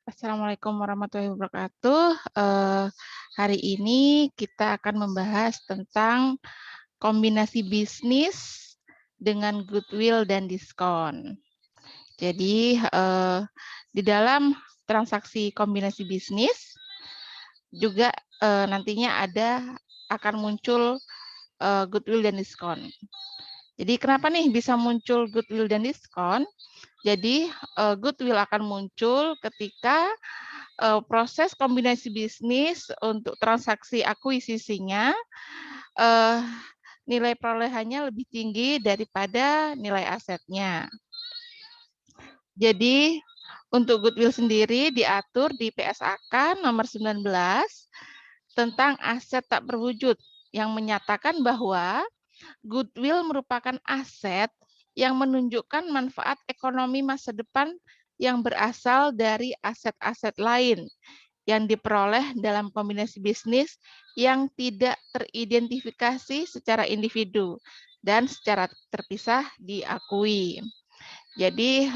Assalamualaikum warahmatullahi wabarakatuh. Hari ini kita akan membahas tentang kombinasi bisnis dengan goodwill dan diskon. Jadi, di dalam transaksi kombinasi bisnis juga nantinya akan muncul goodwill dan diskon. Jadi kenapa nih bisa muncul goodwill dan diskon? Jadi goodwill akan muncul ketika proses kombinasi bisnis untuk transaksi akuisisinya, eee, nilai perolehannya lebih tinggi daripada nilai asetnya. Jadi, untuk goodwill sendiri diatur di PSAK nomor 19 tentang aset tak berwujud, yang menyatakan bahwa goodwill merupakan aset yang menunjukkan manfaat ekonomi masa depan yang berasal dari aset-aset lain yang diperoleh dalam kombinasi bisnis yang tidak teridentifikasi secara individu dan secara terpisah diakui. Jadi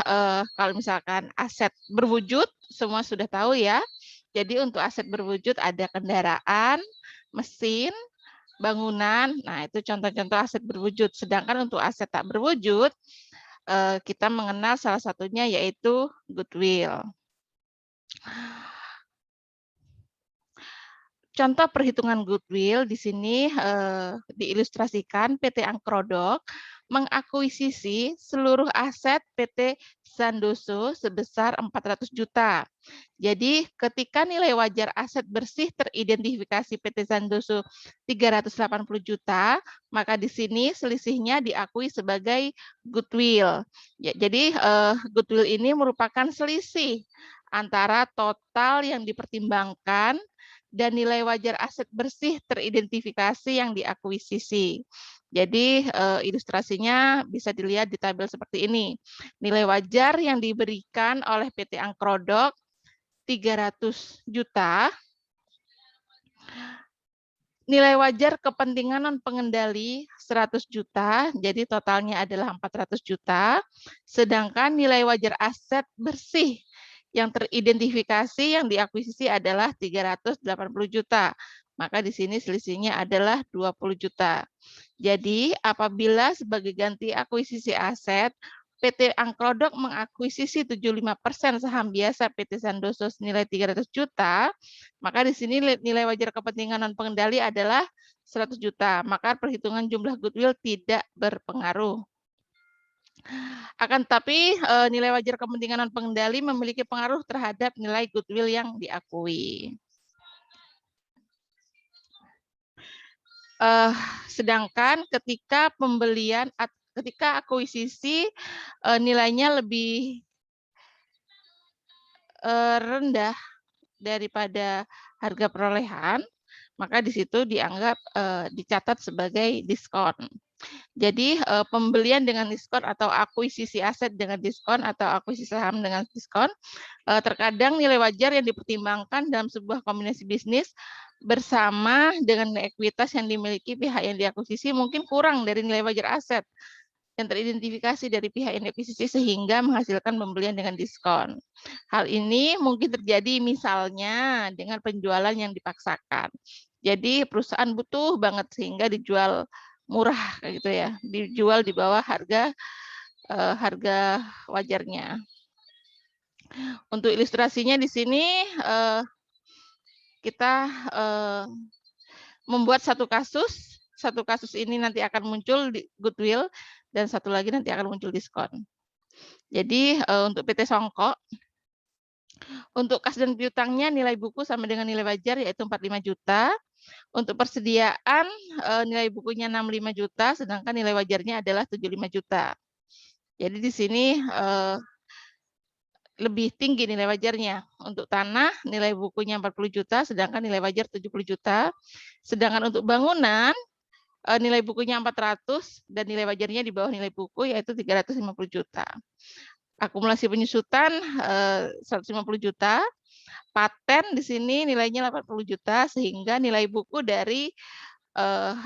kalau misalkan aset berwujud, semua sudah tahu ya. Jadi untuk aset berwujud ada kendaraan, mesin, bangunan. Nah, itu contoh-contoh aset berwujud. Sedangkan untuk aset tak berwujud, kita mengenal salah satunya yaitu goodwill. Contoh perhitungan goodwill di sini diilustrasikan PT Angkrodok mengakuisisi seluruh aset PT Sandoso sebesar 400 juta. Jadi ketika nilai wajar aset bersih teridentifikasi PT Sandoso 380 juta, maka di sini selisihnya diakui sebagai goodwill. Ya, jadi goodwill ini merupakan selisih antara total yang dipertimbangkan dan nilai wajar aset bersih teridentifikasi yang diakuisisi. Jadi ilustrasinya bisa dilihat di tabel seperti ini. Nilai wajar yang diberikan oleh PT Angkrodok 300 juta, nilai wajar kepentingan non pengendali 100 juta, jadi totalnya adalah 400 juta, sedangkan nilai wajar aset bersih yang teridentifikasi yang diakuisisi adalah 380 juta. Maka di sini selisihnya adalah 20 juta. Jadi apabila sebagai ganti akuisisi aset, PT Angkrodok mengakuisisi 75% saham biasa PT Sandoso senilai 300 juta, maka di sini nilai wajar kepentingan non pengendali adalah 100 juta. Maka perhitungan jumlah goodwill tidak berpengaruh. Akan tetapi nilai wajar kepentingan non pengendali memiliki pengaruh terhadap nilai goodwill yang diakui. Sedangkan ketika akuisisi nilainya lebih rendah daripada harga perolehan, maka di situ dianggap dicatat sebagai diskon. Jadi pembelian dengan diskon atau akuisisi aset dengan diskon atau akuisisi saham dengan diskon, terkadang nilai wajar yang dipertimbangkan dalam sebuah kombinasi bisnis bersama dengan nilai ekuitas yang dimiliki pihak yang diakuisisi mungkin kurang dari nilai wajar aset yang teridentifikasi dari pihak yang diakuisisi sehingga menghasilkan pembelian dengan diskon. Hal ini mungkin terjadi misalnya dengan penjualan yang dipaksakan. Jadi perusahaan butuh banget sehingga dijual murah kayak gitu ya, dijual di bawah harga wajarnya. Untuk ilustrasinya di sini kita membuat satu kasus ini nanti akan muncul di goodwill dan satu lagi nanti akan muncul diskon. Jadi untuk PT Songko, untuk kas dan piutangnya nilai buku sama dengan nilai wajar yaitu 45 juta. Untuk persediaan nilai bukunya 65 juta, sedangkan nilai wajarnya adalah 75 juta. Jadi di sini lebih tinggi nilai wajarnya. Untuk tanah nilai bukunya 40 juta, sedangkan nilai wajar 70 juta. Sedangkan untuk bangunan nilai bukunya 400 dan nilai wajarnya di bawah nilai buku yaitu 350 juta. Akumulasi penyusutan 150 juta. Paten di sini nilainya 80 juta sehingga nilai buku dari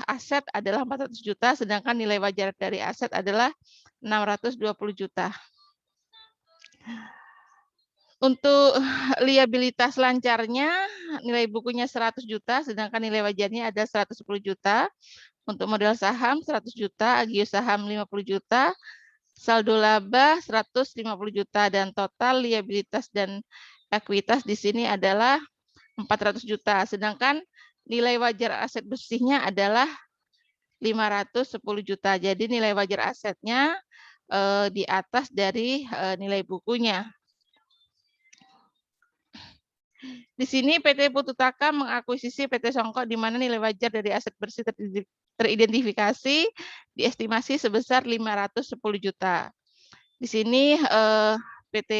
aset adalah 400 juta sedangkan nilai wajar dari aset adalah 620 juta. Untuk liabilitas lancarnya, nilai bukunya 100 juta, sedangkan nilai wajarnya ada 110 juta. Untuk modal saham 100 juta, agio saham 50 juta, saldo laba 150 juta, dan total liabilitas dan ekuitas di sini adalah 400 juta. Sedangkan nilai wajar aset bersihnya adalah 510 juta. Jadi nilai wajar asetnya di atas dari nilai bukunya. Di sini PT Pututaka mengakuisisi PT Songkok di mana nilai wajar dari aset bersih teridentifikasi diestimasi sebesar 510 juta. Di sini PT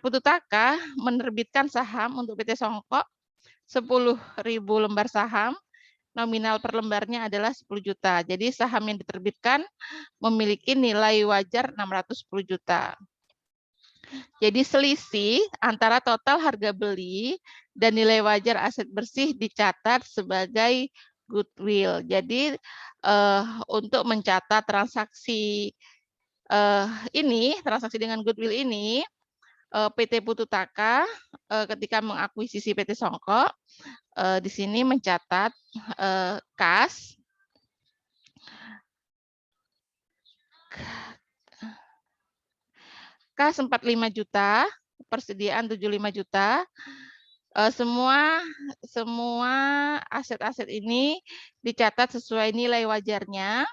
Pututaka menerbitkan saham untuk PT Songkok 10.000 lembar saham, nominal per lembarnya adalah 10 juta. Jadi saham yang diterbitkan memiliki nilai wajar 610 juta. Jadi selisih antara total harga beli dan nilai wajar aset bersih dicatat sebagai goodwill. Jadi untuk mencatat transaksi transaksi dengan goodwill ini, PT Pututaka ketika mengakuisisi PT Songkok di sini mencatat kas 45 juta, persediaan 75 juta. Semua aset-aset ini dicatat sesuai nilai wajarnya.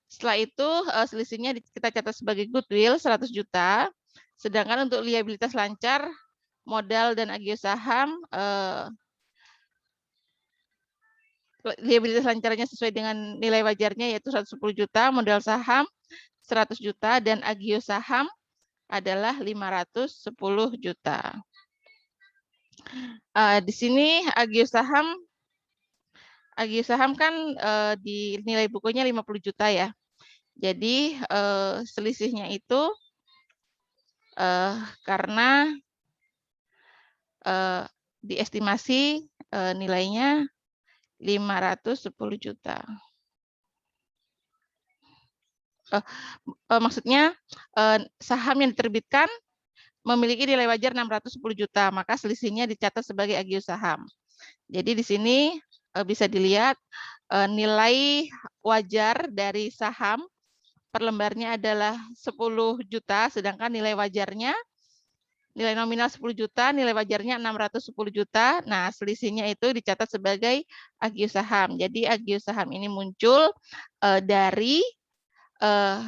Setelah itu selisihnya kita catat sebagai goodwill 100 juta. Sedangkan untuk liabilitas lancar, modal dan agio saham, liabilitas lancarnya sesuai dengan nilai wajarnya yaitu 110 juta, modal saham 100 juta, dan agio saham adalah 510 juta. Di sini agio saham kan di nilai bukunya 50 juta ya. Jadi selisihnya itu karena diestimasi nilainya 510 juta. Maksudnya saham yang diterbitkan memiliki nilai wajar 610 juta, maka selisihnya dicatat sebagai agio saham. Jadi di sini bisa dilihat nilai wajar dari saham per lembarnya adalah 10 juta, sedangkan nilai wajarnya, nilai nominal 10 juta, nilai wajarnya 610 juta. Nah, selisihnya itu dicatat sebagai agio saham. Jadi agio saham ini muncul dari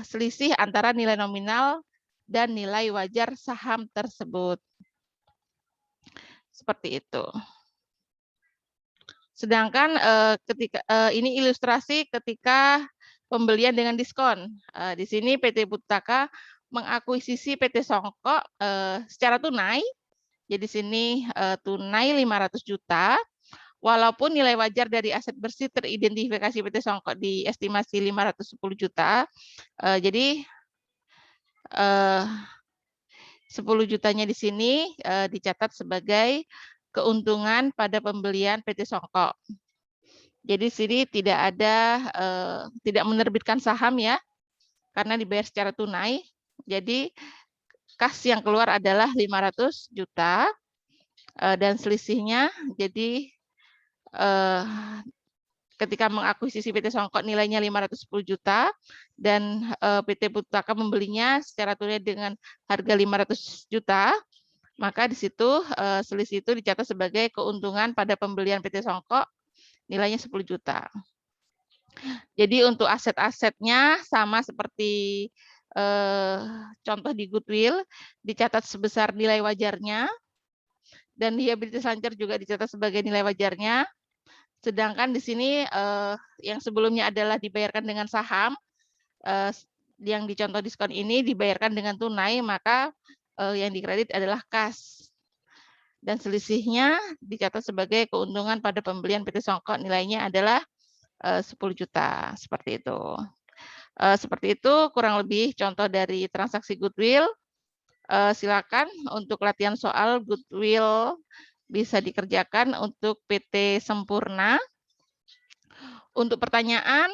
selisih antara nilai nominal dan nilai wajar saham tersebut. Seperti itu. Sedangkan ketika ini ilustrasi ketika pembelian dengan diskon. Di sini PT Pututaka mengakuisisi PT Songkok secara tunai. Jadi sini tunai 500 juta. Walaupun nilai wajar dari aset bersih teridentifikasi PT Songkok di estimasi 510 juta. Jadi 10 jutanya di sini dicatat sebagai keuntungan pada pembelian PT Songkok. Jadi sini tidak menerbitkan saham ya, karena dibayar secara tunai. Jadi kas yang keluar adalah 500 juta dan selisihnya jadi ketika mengakuisisi PT Songkok nilainya 510 juta dan PT Pututaka membelinya secara tunai dengan harga 500 juta, maka di situ selisih itu dicatat sebagai keuntungan pada pembelian PT Songkok nilainya 10 juta. Jadi untuk aset-asetnya sama seperti contoh di goodwill, dicatat sebesar nilai wajarnya, dan liabilitas lancar juga dicatat sebagai nilai wajarnya. Sedangkan di sini yang sebelumnya adalah dibayarkan dengan saham, yang di contoh diskon ini dibayarkan dengan tunai, maka yang dikredit adalah kas. Dan selisihnya dicatat sebagai keuntungan pada pembelian PT Songkok, nilainya adalah 10 juta, seperti itu. Seperti itu kurang lebih contoh dari transaksi goodwill. Silakan untuk latihan soal goodwill bisa dikerjakan untuk PT Sempurna. Untuk pertanyaan,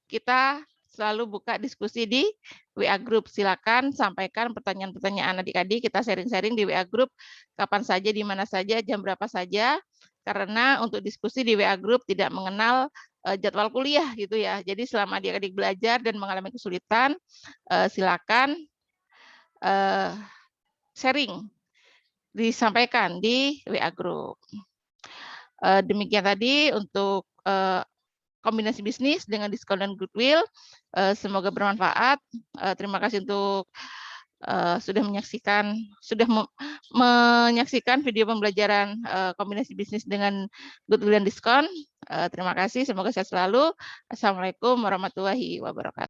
kita selalu buka diskusi di WA Group. Silakan sampaikan pertanyaan-pertanyaan adik-adik, kita sharing-sharing di WA Group kapan saja, di mana saja, jam berapa saja. Karena untuk diskusi di WA Group tidak mengenal jadwal kuliah gitu ya. Jadi selama adik-adik belajar dan mengalami kesulitan, silakan sharing, disampaikan di WA Group. Demikian tadi untuk kombinasi bisnis dengan diskon dan goodwill. Semoga bermanfaat. Terima kasih untuk sudah menyaksikan video pembelajaran kombinasi bisnis dengan goodwill dan diskon. Terima kasih. Semoga sehat selalu. Assalamualaikum warahmatullahi wabarakatuh.